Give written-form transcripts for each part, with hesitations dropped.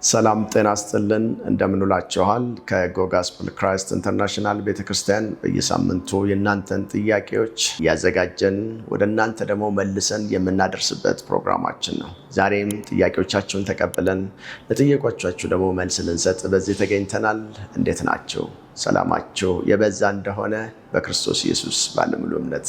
ሰላም ጤና ይስጥልን እንደምንላችኋል ከጎስፐል ክራይስት ኢንተርናሽናል ቤተክርስቲያን በየሳምንቱ የእናንተን ጥያቄዎች ያዘጋጀን ወደ እናንተ ደግሞ መልሰን የምናደርስበት ፕሮግራማችን ነው። ዛሬም ጥያቄዎቻችሁን ተቀብለን ለጥያቄዎቻችሁ ደግሞ መልስ ልንሰጥ በዚህ ተገኝተናል። እንዴት ናችሁ? ሰላማችሁ የበዛ እንደሆነ በክርስቶስ ኢየሱስ ባለሙሉ እምነት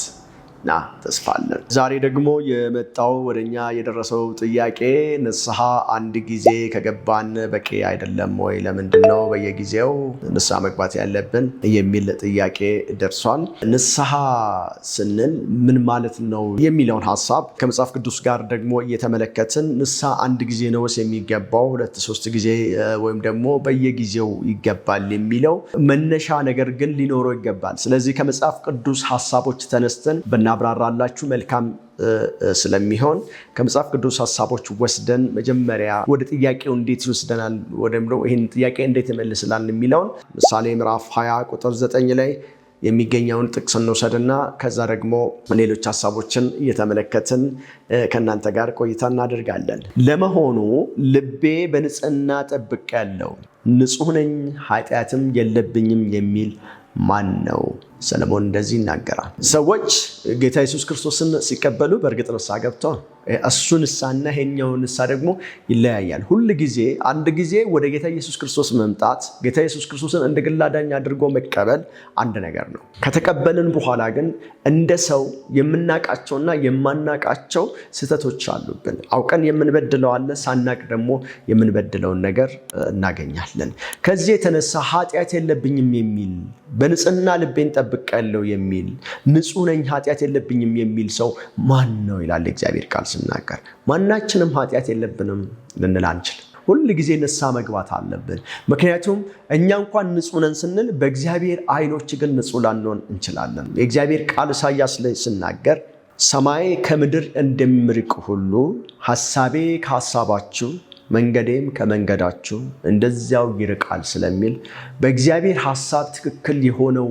ተስፋለን። ዛሬ ደግሞ የመጣው ወደኛ የደረሰው ጥያቄ ንስሐ አንድ ጊዜ ከገባን በቂ አይደለም ወይ? ለምንድነው በየጊዜው ንስሐ መግባት ያለብን የሚል ጥያቄ ደርሷል። ንስሐ ስንል ምን ማለት ነው የሚለውን ሐሳብ ከመጽሐፍ ቅዱስ ጋር ደግሞ እየተመለከትን ንስሐ አንድ ጊዜ ነውስ የሚገባው 2-3 ጊዜ ወይም ደግሞ በየጊዜው ይገባል የሚለው መነሻ ነገር ግን ሊኖረው ይገባል። ስለዚህ ከመጽሐፍ ቅዱስ ሐሳቦች ተነስተን ብናብራራላችሁ መልካም ስለሚሆን ከመጽሐፍ ቅዱስ ሐሳቦች ወስደን መጀመሪያ ወደ ጥያቄው እንዴት ይወስደናል ወደም ነው ይሄን ጥያቄ እንዴት ይመልስላል የሚለውን ምሳሌ ምዕራፍ 20 ቁጥር 9 ላይ የሚገኘውን ጥቅስ እንወስድና ከዛ ደግሞ ሌሎች ሐሳቦችን እየተመለከትን ከእናንተ ጋር ቆይታ እናደርጋለን። ለመሆኑ ልቤ በንጽህና ጠብቄአለሁ፣ ንጹሕ ነኝ፣ ኃጢአትም የለብኝም የሚል ማን ነው? ሰለሞን እንደዚህ ይናገራል። ሰዎች ጌታ ኢየሱስ ክርስቶስን ሲቀበሉ በእርግጥ ንስሐ ገብተዋል። እሱ ንስሐና ይሄኛው ንስሐ ደግሞ ይለያያል። ሁል ጊዜ አንድ ጊዜ ወደ ጌታ ኢየሱስ ክርስቶስ መምጣት፣ ጌታ ኢየሱስ ክርስቶስን እንደ ግል አዳኝ አድርጎ መቀበል አንድ ነገር ነው። ከተቀበልን በኋላ ግን እንደ ሰው የምናቃቸውና የማናቃቸው ስህተቶች አሉብን። አውቀን የምንበድለው አለ፣ ሳናቅ ደግሞ የምንበድለውን ነገር እናገኛለን። ከዚህ የተነሳ ኃጢአት የለብኝም የሚል በንጽህና ልቤን ጠብቄአለሁ የሚል ንጹሕ ነኝ ኃጢአት የለብኝም የሚል ሰው ማን ነው ይላል እግዚአብሔር ቃል ሲናገር። ማናችንም ኃጢአት የለብንም ልንል አንችልም። ሁል ጊዜ ንስሐ መግባት አለብን። ምክንያቱም እኛ እንኳን ንጹሕ ነን ስንል በእግዚአብሔር ዓይኖች ግን ንጹሕ ላንሆን እንችላለን። የእግዚአብሔር ቃል ኢሳይያስ ላይ ሲናገር ሰማይ ከምድር እንደሚርቅ ሁሉ ሐሳቤ ከሐሳባችሁ መንገዴም ከመንገዳችሁ እንደዚያው ይርቃል ስለሚል በእግዚአብሔር ሐሳብ ትክክል የሆነው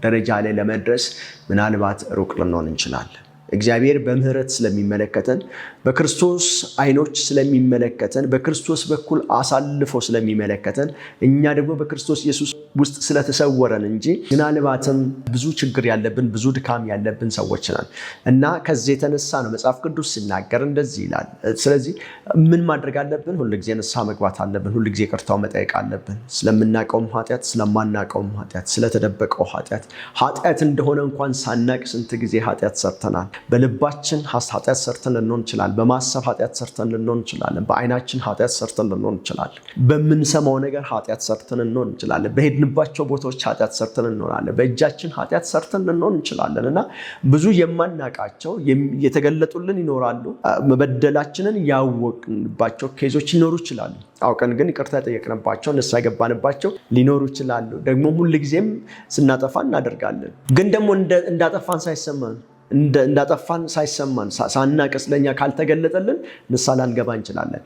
ደረጃ ላይ ለመድረስ ምናልባት ሩቅ ልንሆን እንችላለን። እግዚአብሔር በምህረት ስለሚመለከተን፣ በክርስቶስ ዓይኖች ስለሚመለከተን፣ በክርስቶስ በኩል አሳልፎ ስለሚመለከተን፣ እኛ ደግሞ በክርስቶስ ኢየሱስ ውስጥ ስለተሰወረን እንጂ ምናልባትም ብዙ ችግር ያለብን ብዙ ድካም ያለብን ሰዎች ነን እና ከዚህ የተነሳ ነው መጽሐፍ ቅዱስ ሲናገር እንደዚህ ይላል። ስለዚህ ምን ማድረግ አለብን? ሁልጊዜ ንስሐ መግባት አለብን። ሁልጊዜ ይቅርታው መጠየቅ አለብን። ስለምናቀውም ኃጢአት፣ ስለማናቀውም ኃጢአት፣ ስለተደበቀው ኃጢአት እንደሆነ እንኳን ሳናቅ ስንት ጊዜ ኃጢአት ሰርተናል። በልባችን ኃጢአት ሰርተን ልንሆን እንችላለን። በማሰብ ኃጢአት ሰርተን ልንሆን እንችላለን። በዓይናችን ኃጢአት ሰርተን ልንሆን እንችላለን። በምንሰማው ነገር ኃጢአት ሰርተን ልንሆን እንችላለን። በሄድንባቸው ቦታዎች ኃጢአት ሰርተን እንሆናለን። በእጃችን ኃጢአት ሰርተን ልንሆን እንችላለን እና ብዙ የማናቃቸው የተገለጡልን ይኖራሉ። መበደላችንን ያወቅንባቸው ኬዞች ሊኖሩ ይችላሉ። አውቀን ግን ይቅርታ የጠየቅንባቸው ንስሐ የገባንባቸው ሊኖሩ ይችላሉ። ደግሞ ሁልጊዜም ስናጠፋ እናደርጋለን። ግን ደግሞ እንዳጠፋን ሳይሰማን ሳናቀስ ለኛ ካልተገለጠልን ንስሐ ላንገባ እንችላለን።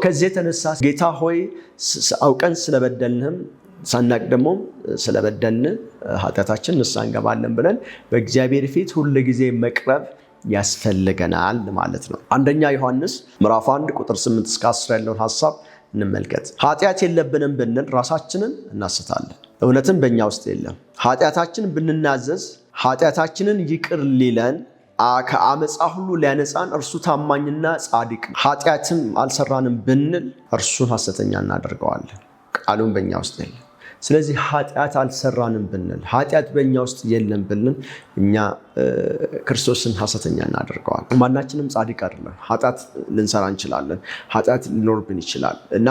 ከዚህ የተነሳ ጌታ ሆይ አውቀን ስለበደልንህም ሳናቅ ደግሞ ስለበደልን ኃጢአታችን ንስሐ እንገባለን ብለን በእግዚአብሔር ፊት ሁል ጊዜ መቅረብ ያስፈልገናል ማለት ነው። አንደኛ ዮሐንስ ምዕራፍ 1 ቁጥር 8-10 ያለውን ሐሳብ እንመልከት። ኃጢአት የለብንም ብንል ራሳችንን እናስታለን፣ እውነትም በእኛ ውስጥ የለም። ኃጢአታችን ብንናዘዝ ኃጢአታችንን ይቅር ሊለን ከአመፃ ሁሉ ሊያነጻን እርሱ ታማኝና ጻድቅ። ኃጢአትም አልሰራንም ብንል እርሱን ሐሰተኛ እናደርገዋለን፣ ቃሉን በእኛ ውስጥ የለም። ስለዚህ ኃጢአት አልሰራንም ብንል ኃጢአት በእኛ ውስጥ የለም ብንል እኛ ክርስቶስን ሐሰተኛ እናደርገዋለን። ማናችንም ጻድቅ አይደለም። ኃጢአት ልንሰራ እንችላለን። ኃጢአት ሊኖርብን ይችላል እና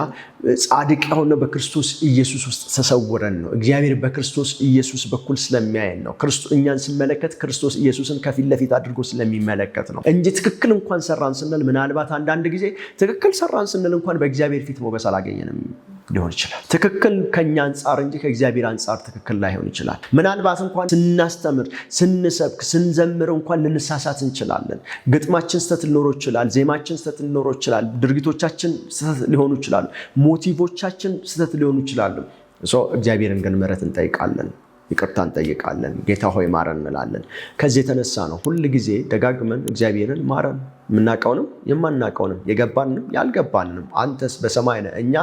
ጻድቅ የሆነ በክርስቶስ ኢየሱስ ውስጥ ተሰውረን ነው። እግዚአብሔር በክርስቶስ ኢየሱስ በኩል ስለሚያየን ነው። እኛን ሲመለከት ክርስቶስ ኢየሱስን ከፊት ለፊት አድርጎ ስለሚመለከት ነው እንጂ ትክክል እንኳን ሰራን ስንል ምናልባት አንዳንድ ጊዜ ትክክል ሰራን ስንል እንኳን በእግዚአብሔር ፊት ሞገስ አላገኘንም ሊሆን ይችላል። ትክክል ከኛ አንጻር እንጂ ከእግዚአብሔር አንጻር ትክክል ላይሆን ይችላል። ምናልባት እንኳን ስናስተምር፣ ስንሰብክ፣ ስንዘምር እንኳን ልንሳሳት እንችላለን። ግጥማችን ስህተት ሊኖረው ይችላል። ዜማችን ስህተት ሊኖረው ይችላል። ድርጊቶቻችን ስህተት ሊሆኑ ይችላሉ። ሞቲቮቻችን ስህተት ሊሆኑ ይችላሉ። እግዚአብሔርን ግን ምሕረት እንጠይቃለን፣ ይቅርታ እንጠይቃለን። ጌታ ሆይ ማረን እንላለን። ከዚህ የተነሳ ነው ሁል ጊዜ ደጋግመን እግዚአብሔርን ማረን የምናውቀውንም የማናውቀውንም የገባንንም ያልገባንንም አንተስ በሰማይ ነህ፣ እኛ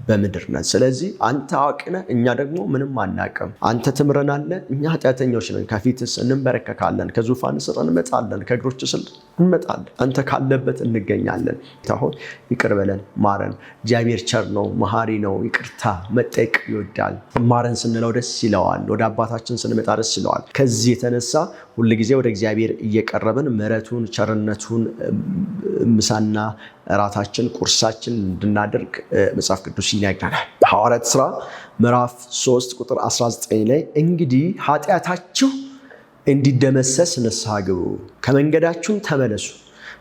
በምድር ነን። ስለዚህ አንተ አዋቂ ነህ፣ እኛ ደግሞ ምንም አናውቅም። አንተ ትምረናለህ፣ እኛ ኃጢአተኞች ነን። ከፊትስ እንንበረከካለን፣ ከዙፋን ስር እንመጣለን፣ ከእግሮች ስር እንመጣለን። አንተ ካለበት እንገኛለን። አሁን ይቅር በለን፣ ማረን። እግዚአብሔር ቸር ነው፣ መሐሪ ነው፣ ይቅርታ መጠየቅ ይወዳል። ማረን ስንለው ደስ ይለዋል። ወደ አባታችን ስንመጣ ደስ ይለዋል። ከዚህ የተነሳ ሁልጊዜ ወደ እግዚአብሔር እየቀረብን ምሕረቱን ቸርነቱን ምሳና እራታችን ቁርሳችን እንድናደርግ መጽሐፍ ቅዱስ ይነግረናል። ሐዋርያት ሥራ ምዕራፍ 3 ቁጥር 19 ላይ እንግዲህ ኃጢአታችሁ እንዲደመሰስ ንስሐ ግቡ፣ ከመንገዳችሁም ተመለሱ፣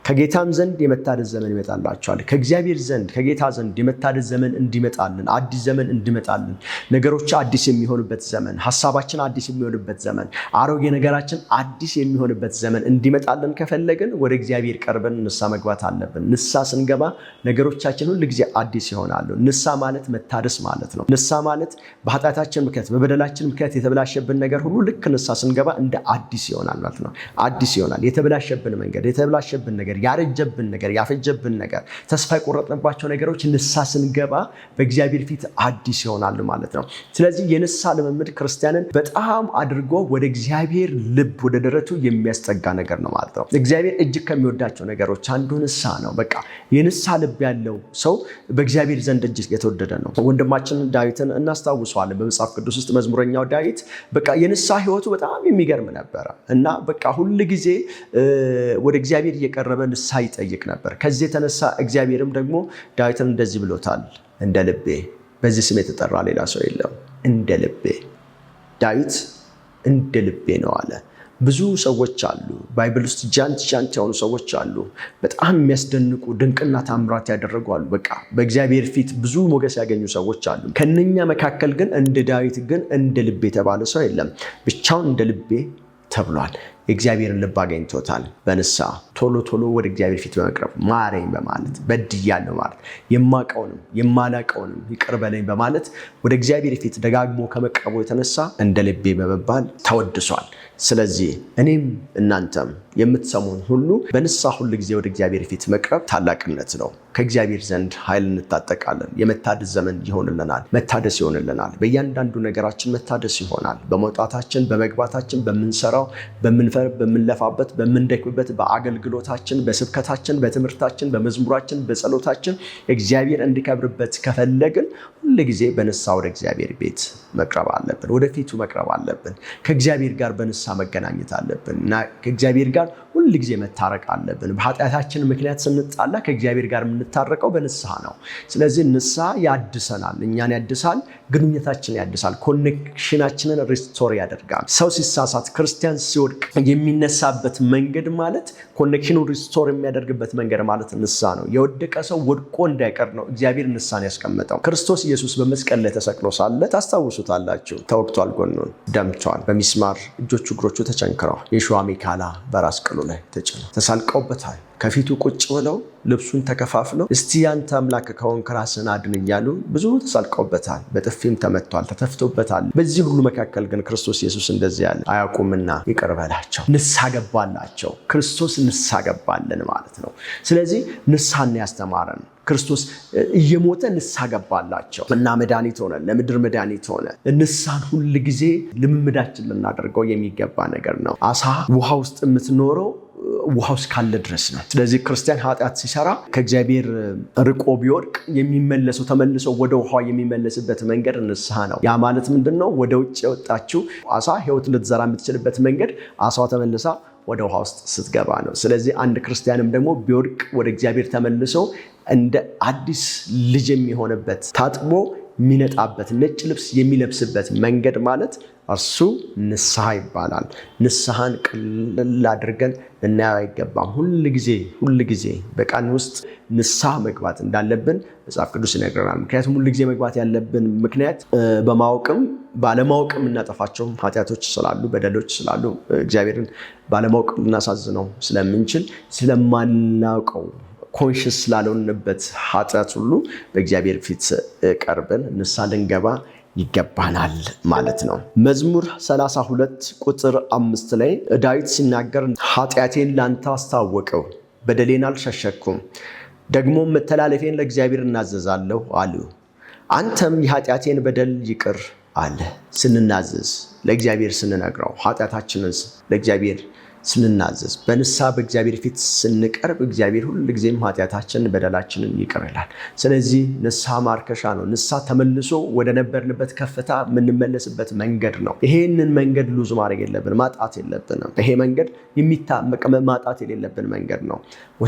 ከጌታም ዘንድ የመታደስ ዘመን ይመጣላችኋል። ከእግዚአብሔር ዘንድ ከጌታ ዘንድ የመታደስ ዘመን እንዲመጣልን፣ አዲስ ዘመን እንዲመጣልን፣ ነገሮች አዲስ የሚሆንበት ዘመን፣ ሐሳባችን አዲስ የሚሆንበት ዘመን፣ አሮጌ ነገራችን አዲስ የሚሆንበት ዘመን እንዲመጣልን ከፈለግን ወደ እግዚአብሔር ቀርበን ንስሐ መግባት አለብን። ንስሐ ስንገባ ነገሮቻችን ሁል ጊዜ አዲስ ይሆናሉ። ንስሐ ማለት መታደስ ማለት ነው። ንስሐ ማለት በኃጢአታችን ምክንያት በበደላችን ምክንያት የተበላሸብን ነገር ሁሉ ልክ ንስሐ ስንገባ እንደ አዲስ ይሆናል ማለት ነው። አዲስ ይሆናል። የተበላሸብን መንገድ፣ የተበላሸብን ነገር፣ ያረጀብን ነገር፣ ያፈጀብን ነገር፣ ተስፋ የቆረጥንባቸው ነገሮች ንስሐ ስንገባ በእግዚአብሔር ፊት አዲስ ይሆናሉ ማለት ነው። ስለዚህ የንስሐ ልምምድ ክርስቲያንን በጣም አድርጎ ወደ እግዚአብሔር ልብ ወደ ደረቱ የሚያስጠጋ ነገር ነው ማለት ነው። እግዚአብሔር እጅግ ከሚወዳቸው ነገሮች አንዱ ንስሐ ነው። በቃ የንስሐ ልብ ያለው ሰው በእግዚአብሔር ዘንድ እጅግ የተወደደ ነው። ወንድማችን ዳዊትን እናስታውሰዋለን። በመጽሐፍ ቅዱስ ውስጥ መዝሙረኛው ዳዊት በቃ የንስሐ ሕይወቱ በጣም የሚገርም ነበረ እና በቃ ሁል ጊዜ ወደ እግዚአብሔር እየቀረበ ንስሐ ይጠይቅ ነበር። ከዚህ የተነሳ እግዚአብሔርም ደግሞ ዳዊትን እንደዚህ ብሎታል፣ እንደ ልቤ። በዚህ ስም የተጠራ ሌላ ሰው የለም። እንደ ልቤ ዳዊት እንደ ልቤ ነው አለ። ብዙ ሰዎች አሉ ባይብል ውስጥ ጃንት የሆኑ ሰዎች አሉ። በጣም የሚያስደንቁ ድንቅና ታምራት ያደረጉ አሉ። በቃ በእግዚአብሔር ፊት ብዙ ሞገስ ያገኙ ሰዎች አሉ። ከነኛ መካከል ግን እንደ ዳዊት ግን እንደ ልቤ የተባለ ሰው የለም። ብቻውን እንደ ልቤ ተብሏል። የእግዚአብሔርን ልብ አገኝቶታል። በንስሐ ቶሎ ቶሎ ወደ እግዚአብሔር ፊት በመቅረብ ማረኝ በማለት በድያለሁ ማለት የማውቀውንም የማላውቀውንም ይቅር በለኝ በማለት ወደ እግዚአብሔር ፊት ደጋግሞ ከመቅረቡ የተነሳ እንደ ልቤ በመባል ተወድሷል። ስለዚህ እኔም እናንተም የምትሰሙን ሁሉ በንስሐ ሁል ጊዜ ወደ እግዚአብሔር ፊት መቅረብ ታላቅነት ነው። ከእግዚአብሔር ዘንድ ኃይል እንታጠቃለን። የመታደስ ዘመን ይሆንልናል። መታደስ ይሆንልናል። በእያንዳንዱ ነገራችን መታደስ ይሆናል። በመውጣታችን፣ በመግባታችን፣ በምንሰራው፣ በምንለፋበት፣ በምንደክምበት፣ በአገልግሎታችን፣ በስብከታችን፣ በትምህርታችን፣ በመዝሙራችን፣ በጸሎታችን እግዚአብሔር እንዲከብርበት ከፈለግን ሁል ጊዜ በንስሐ ወደ እግዚአብሔር ቤት መቅረብ አለብን። ወደፊቱ መቅረብ አለብን። ከእግዚአብሔር ጋር በንስሐ መገናኘት አለብን እና ከእግዚአብሔር ጋር ሁል ጊዜ መታረቅ አለብን። በኃጢአታችን ምክንያት ስንጣላ ከእግዚአብሔር ጋር የምንታረቀው በንስሐ ነው። ስለዚህ ንስሐ ያድሰናል፣ እኛን ያድሳል፣ ግንኙነታችንን ያድሳል፣ ኮኔክሽናችንን ሪስቶር ያደርጋል። ሰው ሲሳሳት፣ ክርስቲያን ሲወድቅ የሚነሳበት መንገድ ማለት ኮኔክሽኑን ሪስቶር የሚያደርግበት መንገድ ማለት ንስሐ ነው። የወደቀ ሰው ወድቆ እንዳይቀር ነው እግዚአብሔር ንስሐን ያስቀመጠው። ክርስቶስ ኢየሱስ በመስቀል ላይ ተሰቅሎ ሳለ ታስታውሱታላችሁ። ተወግቷል፣ ጎኑን ደምቷል፣ በሚስማር እጆቹ እግሮቹ ተቸንክረዋል። የሾህ አሜከላ በራስ ቅሉ ላይ ተጭነው ተሳልቀውበታል። ከፊቱ ቁጭ ብለው ልብሱን ተከፋፍለው እስቲ ያንተ አምላክ ከሆንክ ራስህን አድን እያሉ ብዙ ተሳልቀውበታል። በጥፊም ተመቷል፣ ተተፍቶበታል። በዚህ ሁሉ መካከል ግን ክርስቶስ ኢየሱስ እንደዚህ ያለ አያውቁምና ይቅር በላቸው። ንስሐ ገባላቸው። ክርስቶስ ንስሐ ገባልን ማለት ነው። ስለዚህ ንስሐን ያስተማረን ክርስቶስ እየሞተ ንስሐ ገባላቸው እና መድኃኒት ሆነ፣ ለምድር መድኃኒት ሆነ። ንስሐን ሁል ጊዜ ልምምዳችን ልናደርገው የሚገባ ነገር ነው። አሳ ውሃ ውስጥ የምትኖረው ውሃ ውስጥ ካለ ድረስ ነው። ስለዚህ ክርስቲያን ኃጢአት ሲሰራ ከእግዚአብሔር ርቆ ቢወድቅ የሚመለሰው ተመልሶ ወደ ውሃ የሚመለስበት መንገድ ንስሐ ነው። ያ ማለት ምንድን ነው? ወደ ውጭ የወጣችው አሳ ሕይወት ልትዘራ የምትችልበት መንገድ አሳዋ ተመልሳ ወደ ውሃ ውስጥ ስትገባ ነው። ስለዚህ አንድ ክርስቲያንም ደግሞ ቢወድቅ ወደ እግዚአብሔር ተመልሶ እንደ አዲስ ልጅ የሚሆንበት ታጥቦ የሚነጣበት ነጭ ልብስ የሚለብስበት መንገድ ማለት እርሱ ንስሐ ይባላል። ንስሐን ቅልል አድርገን ልናየው አይገባም። ሁል ጊዜ በቀን ውስጥ ንስሐ መግባት እንዳለብን መጽሐፍ ቅዱስ ይነግረናል። ምክንያቱም ሁል ጊዜ መግባት ያለብን ምክንያት በማወቅም ባለማወቅም እናጠፋቸው ኃጢአቶች ስላሉ፣ በደሎች ስላሉ እግዚአብሔርን ባለማወቅ ልናሳዝነው ስለምንችል ስለማናውቀው ኮንሽስ ስላልሆንበት ኃጢአት ሁሉ በእግዚአብሔር ፊት ቀርበን ንስሐ ልንገባ ይገባናል ማለት ነው። መዝሙር 32 ቁጥር 5 ላይ ዳዊት ሲናገር ኃጢአቴን ላንተ አስታወቀው፣ በደሌን አልሸሸኩም፣ ደግሞ መተላለፌን ለእግዚአብሔር እናዘዛለሁ አሉ። አንተም የኃጢአቴን በደል ይቅር አለ። ስንናዘዝ፣ ለእግዚአብሔር ስንነግረው፣ ኃጢአታችንን ለእግዚአብሔር ስንናዘዝ፣ በንስሐ በእግዚአብሔር ፊት ስንቀርብ እግዚአብሔር ሁልጊዜም ኃጢአታችንን በደላችንን ይቅር ይላል። ስለዚህ ንስሐ ማርከሻ ነው። ንስሐ ተመልሶ ወደ ነበርንበት ከፍታ የምንመለስበት መንገድ ነው። ይሄንን መንገድ ሉዝ ማድረግ የለብን፣ ማጣት የለብንም። ይሄ መንገድ ማጣት የሌለብን መንገድ ነው።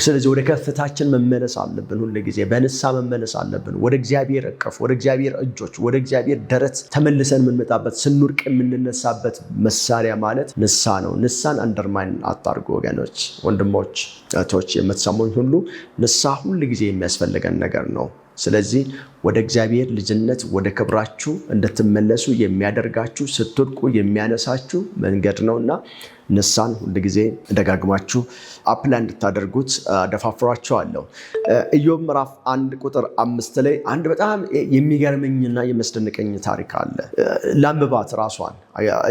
ስለዚህ ወደ ከፍታችን መመለስ አለብን። ሁልጊዜ በንስሐ መመለስ አለብን። ወደ እግዚአብሔር እቅፍ፣ ወደ እግዚአብሔር እጆች፣ ወደ እግዚአብሔር ደረት ተመልሰን የምንመጣበት፣ ስንወድቅ የምንነሳበት መሳሪያ ማለት ንስሐ ነው። ንስሐን አንደርማይን አታርጉ ወገኖች፣ ወንድሞች፣ እህቶች የምትሰሙኝ ሁሉ ንስሐ ሁልጊዜ የሚያስፈልገን ነገር ነው። ስለዚህ ወደ እግዚአብሔር ልጅነት ወደ ክብራችሁ እንድትመለሱ የሚያደርጋችሁ ስትወድቁ የሚያነሳችሁ መንገድ ነውና ንስሐን ሁልጊዜ ደጋግማችሁ አፕላይ እንድታደርጉት ደፋፍራችኋለሁ። ኢዮብ ምዕራፍ 1 ቁጥር 5 ላይ አንድ በጣም የሚገርመኝና የሚያስደንቀኝ ታሪክ አለ። ላንብባት ራሷን።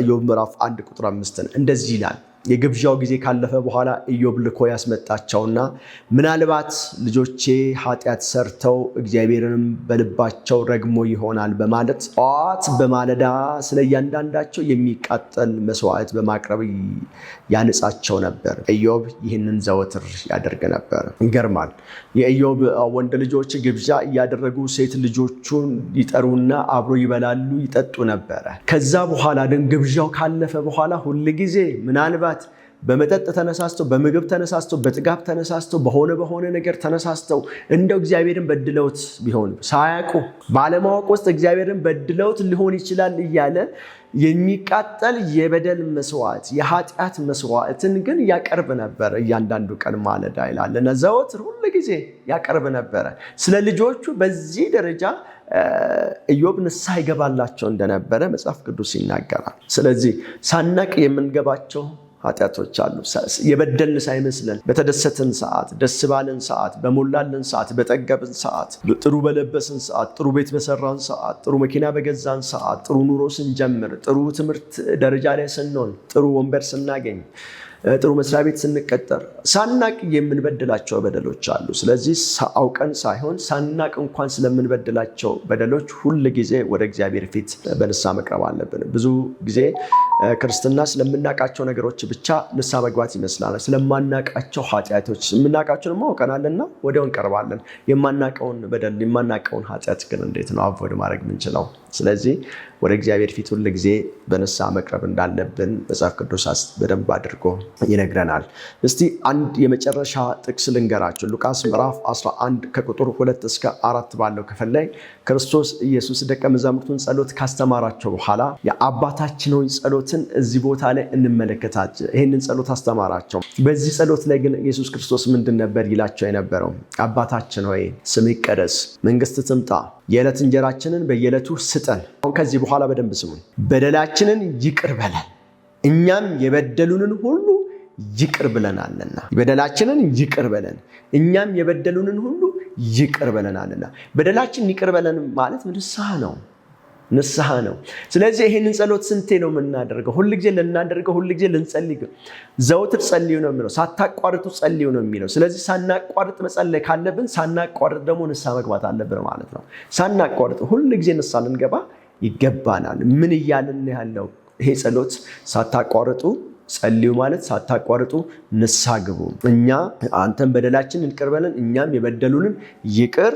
ኢዮብ ምዕራፍ 1 ቁጥር 5 እንደዚህ ይላል። የግብዣው ጊዜ ካለፈ በኋላ ኢዮብ ልኮ ያስመጣቸውና ምናልባት ልጆቼ ኃጢአት ሰርተው እግዚአብሔርንም በልባቸው ረግሞ ይሆናል በማለት ጠዋት በማለዳ ስለ እያንዳንዳቸው የሚቃጠል መስዋዕት በማቅረብ ያነጻቸው ነበር። ኢዮብ ይህንን ዘወትር ያደርግ ነበር። ይገርማል። የኢዮብ ወንድ ልጆች ግብዣ እያደረጉ ሴት ልጆቹን ይጠሩና አብሮ ይበላሉ፣ ይጠጡ ነበረ። ከዛ በኋላ ግን ግብዣው ካለፈ በኋላ ሁል ጊዜ ምናልባት በመጠጥ ተነሳስተው፣ በምግብ ተነሳስተው፣ በጥጋብ ተነሳስተው፣ በሆነ ነገር ተነሳስተው እንደው እግዚአብሔርን በድለውት ቢሆን ሳያውቁ ባለማወቅ ውስጥ እግዚአብሔርን በድለውት ሊሆን ይችላል እያለ የሚቃጠል የበደል መስዋዕት፣ የኃጢአት መስዋዕትን ግን ያቀርብ ነበር። እያንዳንዱ ቀን ማለዳ ይላል እና ዘወትር ሁሉ ጊዜ ያቀርብ ነበረ። ስለ ልጆቹ በዚህ ደረጃ ኢዮብ ንስሐ ይገባላቸው እንደነበረ መጽሐፍ ቅዱስ ይናገራል። ስለዚህ ሳናቅ የምንገባቸው ኃጢአቶች አሉ። የበደልን ሳይመስለን በተደሰትን ሰዓት፣ ደስ ባለን ሰዓት፣ በሞላልን ሰዓት፣ በጠገብን ሰዓት፣ ጥሩ በለበስን ሰዓት፣ ጥሩ ቤት በሰራን ሰዓት፣ ጥሩ መኪና በገዛን ሰዓት፣ ጥሩ ኑሮ ስንጀምር፣ ጥሩ ትምህርት ደረጃ ላይ ስንሆን፣ ጥሩ ወንበር ስናገኝ፣ ጥሩ መስሪያ ቤት ስንቀጠር ሳናቅ የምንበድላቸው በደሎች አሉ። ስለዚህ አውቀን ሳይሆን ሳናቅ እንኳን ስለምንበድላቸው በደሎች ሁል ጊዜ ወደ እግዚአብሔር ፊት በንስሐ መቅረብ አለብን። ብዙ ጊዜ ክርስትና ስለምናቃቸው ነገሮች ብቻ ንስሐ መግባት ይመስላል። ስለማናቃቸው ኃጢአቶች የምናቃቸውን ማውቀናልና ወዲያው እንቀርባለን። የማናቀውን በደል የማናቀውን ኃጢአት ግን እንዴት ነው አቮይድ ማድረግ የምንችለው? ስለዚህ ወደ እግዚአብሔር ፊት ሁል ጊዜ በንስሐ መቅረብ እንዳለብን መጽሐፍ ቅዱስ በደንብ አድርጎ ይነግረናል። እስቲ አንድ የመጨረሻ ጥቅስ ልንገራችሁ። ሉቃስ ምዕራፍ 11 ከቁጥር 2 እስከ 4 ባለው ክፍል ላይ ክርስቶስ ኢየሱስ ደቀ መዛሙርቱን ጸሎት ካስተማራቸው በኋላ የአባታችን ሆይ ጸሎትን እዚህ ቦታ ላይ እንመለከታለን። ይህንን ጸሎት አስተማራቸው። በዚህ ጸሎት ላይ ግን ኢየሱስ ክርስቶስ ምንድን ነበር ይላቸው የነበረው? አባታችን ሆይ ስምህ ይቀደስ፣ መንግስት ትምጣ፣ የዕለት እንጀራችንን በየዕለቱ ስጠን። አሁን ከዚህ በኋላ በደንብ ስሙን። በደላችንን ይቅር በለን እኛም የበደሉንን ሁሉ ይቅር ብለናልና። በደላችንን ይቅር በለን እኛም የበደሉንን ሁሉ ይቅር ብለናልና። በደላችን ይቅር በለን ማለት ንስሐ ነው። ንስሐ ነው። ስለዚህ ይህንን ጸሎት ስንቴ ነው የምናደርገው? ሁልጊዜ ልናደርገው፣ ሁልጊዜ ልንጸልይ፣ ዘወትር ጸልዩ ነው የሚለው፣ ሳታቋርጡ ጸልዩ ነው የሚለው። ስለዚህ ሳናቋርጥ መጸለይ ካለብን ሳናቋርጥ ደግሞ ንስሐ መግባት አለብን ማለት ነው። ሳናቋርጥ ሁልጊዜ ንስሐ ልንገባ ይገባናል። ምን እያልን ያለው ይሄ ጸሎት? ሳታቋርጡ ጸልዩ ማለት ሳታቋርጡ ንስሐ ግቡ። እኛ አንተን በደላችን ይቅር በለን እኛም የበደሉንን ይቅር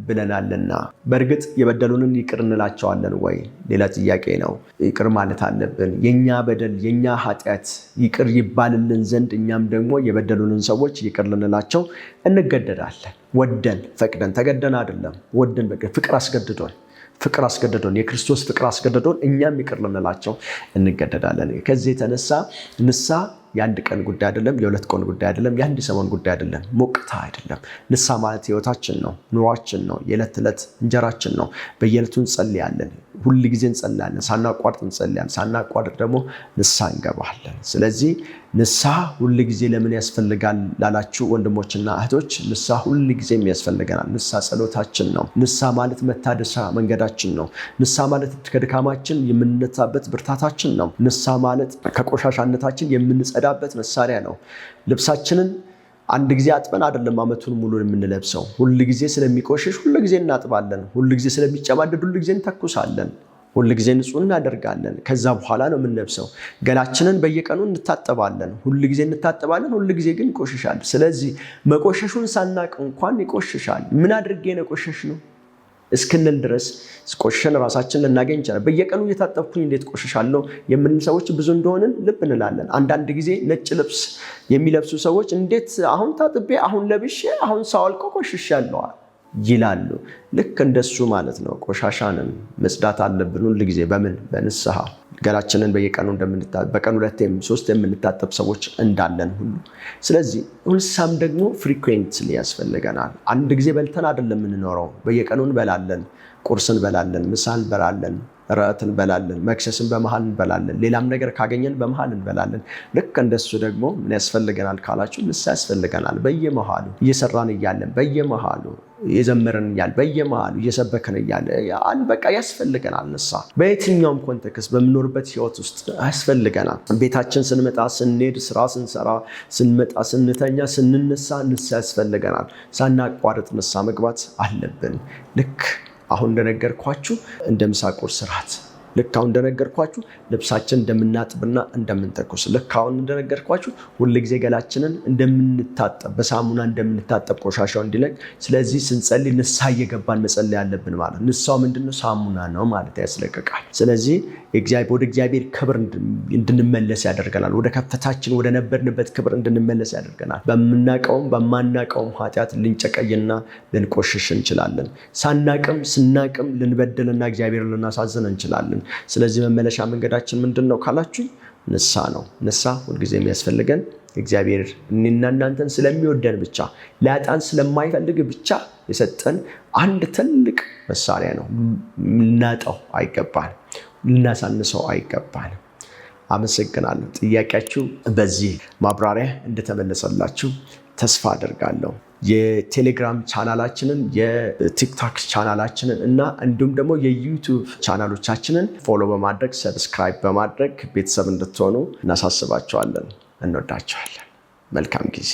ብለናልና። በእርግጥ የበደሉንን ይቅር እንላቸዋለን ወይ? ሌላ ጥያቄ ነው። ይቅር ማለት አለብን። የኛ በደል የኛ ኃጢአት ይቅር ይባልልን ዘንድ እኛም ደግሞ የበደሉንን ሰዎች ይቅር ልንላቸው እንገደዳለን። ወደን ፈቅደን ተገደን አይደለም። ወደን ፍቅር አስገድዶን የክርስቶስ ፍቅር አስገድዶን እኛም ይቅር ልንላቸው እንገደዳለን። ከዚህ የተነሳ ንስሐ የአንድ ቀን ጉዳይ አይደለም፣ የሁለት ቀን ጉዳይ አይደለም፣ የአንድ ሰሞን ጉዳይ አይደለም፣ ሞቅታ አይደለም። ንስሐ ማለት ህይወታችን ነው፣ ኑሯችን ነው፣ የዕለት ተዕለት እንጀራችን ነው። በየዕለቱ እንጸልያለን፣ ሁል ጊዜ እንጸልያለን፣ ሳናቋርጥ እንጸልያለን፣ ሳናቋርጥ ደግሞ ንስሐ እንገባለን። ስለዚህ ንስሐ ሁል ጊዜ ለምን ያስፈልጋል ላላችሁ ወንድሞችና እህቶች፣ ንስሐ ሁል ጊዜም ያስፈልገናል። ንስሐ ጸሎታችን ነው። ንስሐ ማለት መታደሻ መንገዳችን ነው። ንስሐ ማለት ከድካማችን የምንነሳበት ብርታታችን ነው። ንስሐ ማለት ከቆሻሻነታችን የምንጸዳበት መሳሪያ ነው። ልብሳችንን አንድ ጊዜ አጥበን አይደለም አመቱን ሙሉ የምንለብሰው። ሁሉ ጊዜ ስለሚቆሽሽ ሁሉ ጊዜ እናጥባለን። ሁሉ ጊዜ ስለሚጨማደድ ሁሉ ጊዜ እንተኩሳለን። ሁሉ ጊዜ ንጹህ እናደርጋለን። ከዛ በኋላ ነው የምንለብሰው። ገላችንን በየቀኑ እንታጠባለን። ሁሉ ጊዜ እንታጠባለን። ሁሉ ጊዜ ግን ይቆሽሻል። ስለዚህ መቆሸሹን ሳናቅ እንኳን ይቆሽሻል። ምን አድርጌ ነው ቆሸሽ ነው እስክንል ድረስ ቆሸን ራሳችን ልናገኝ ይችላል። በየቀኑ እየታጠብኩኝ እንዴት ቆሽሻለሁ የምን ሰዎች ብዙ እንደሆንን ልብ እንላለን። አንዳንድ ጊዜ ነጭ ልብስ የሚለብሱ ሰዎች እንዴት አሁን ታጥቤ አሁን ለብሼ አሁን ሳወልቀው ቆሽሻለሁ ይላሉ። ልክ እንደሱ ማለት ነው። ቆሻሻንን መጽዳት አለብን ሁሉ ጊዜ። በምን? በንስሐ ገላችንን በየቀኑ በቀን 2 3 የምንታጠብ ሰዎች እንዳለን ሁሉ። ስለዚህ ንስሐም ደግሞ ፍሪኩዌንትሊ ያስፈልገናል። አንድ ጊዜ በልተን አይደለም የምንኖረው። በየቀኑ እንበላለን። ቁርስ እንበላለን፣ ምሳ እንበላለን፣ ራት እንበላለን፣ መክሰስን በመሃል እንበላለን፣ ሌላም ነገር ካገኘን በመሃል እንበላለን። ልክ እንደሱ ደግሞ ምን ያስፈልገናል ካላችሁ ንስሐ ያስፈልገናል። በየመሃሉ እየሰራን እያለን በየመሃሉ እየዘመርን እያለን በየመሃሉ እየሰበከን እያለን በቃ ያስፈልገናል ንስሐ። በየትኛውም ኮንቴክስት በምኖርበት ህይወት ውስጥ ያስፈልገናል። ቤታችን ስንመጣ፣ ስንሄድ፣ ስራ ስንሰራ፣ ስንመጣ፣ ስንተኛ፣ ስንነሳ ንስሐ ያስፈልገናል። ሳናቋርጥ ንስሐ መግባት አለብን። ልክ አሁን እንደነገርኳችሁ እንደ ምሳ ቁርስ ራት፣ ልክ አሁን እንደነገርኳችሁ ልብሳችን እንደምናጥብና እንደምንተኩስ፣ ልክ አሁን እንደነገርኳችሁ ሁል ጊዜ ገላችንን እንደምንታጠብ በሳሙና እንደምንታጠብ ቆሻሻው እንዲለቅ። ስለዚህ ስንጸልይ ንስሐ እየገባን መጸለይ ያለብን ማለት ነው። ንስሐው ምንድነው? ሳሙና ነው ማለት ያስለቅቃል። ስለዚህ ወደ እግዚአብሔር ክብር እንድንመለስ ያደርገናል። ወደ ከፍታችን ወደ ነበርንበት ክብር እንድንመለስ ያደርገናል። በምናቀውም በማናቀውም ኃጢአት ልንጨቀይና ልንቆሽሽ እንችላለን። ሳናቅም ስናቅም ልንበድልና እግዚአብሔርን ልናሳዝን እንችላለን። ስለዚህ መመለሻ መንገዳችን ምንድን ነው ካላችሁ ንስሐ ነው። ንስሐ ሁልጊዜ የሚያስፈልገን እግዚአብሔር እኔና እናንተን ስለሚወደን ብቻ ሊያጣን ስለማይፈልግ ብቻ የሰጠን አንድ ትልቅ መሳሪያ ነው። ልናጣው አይገባል፣ ልናሳንሰው አይገባል። አመሰግናለሁ። ጥያቄያችሁ በዚህ ማብራሪያ እንደተመለሰላችሁ ተስፋ አደርጋለሁ። የቴሌግራም ቻናላችንን፣ የቲክቶክ ቻናላችንን እና እንዲሁም ደግሞ የዩቲዩብ ቻናሎቻችንን ፎሎ በማድረግ ሰብስክራይብ በማድረግ ቤተሰብ እንድትሆኑ እናሳስባቸዋለን። እንወዳቸዋለን። መልካም ጊዜ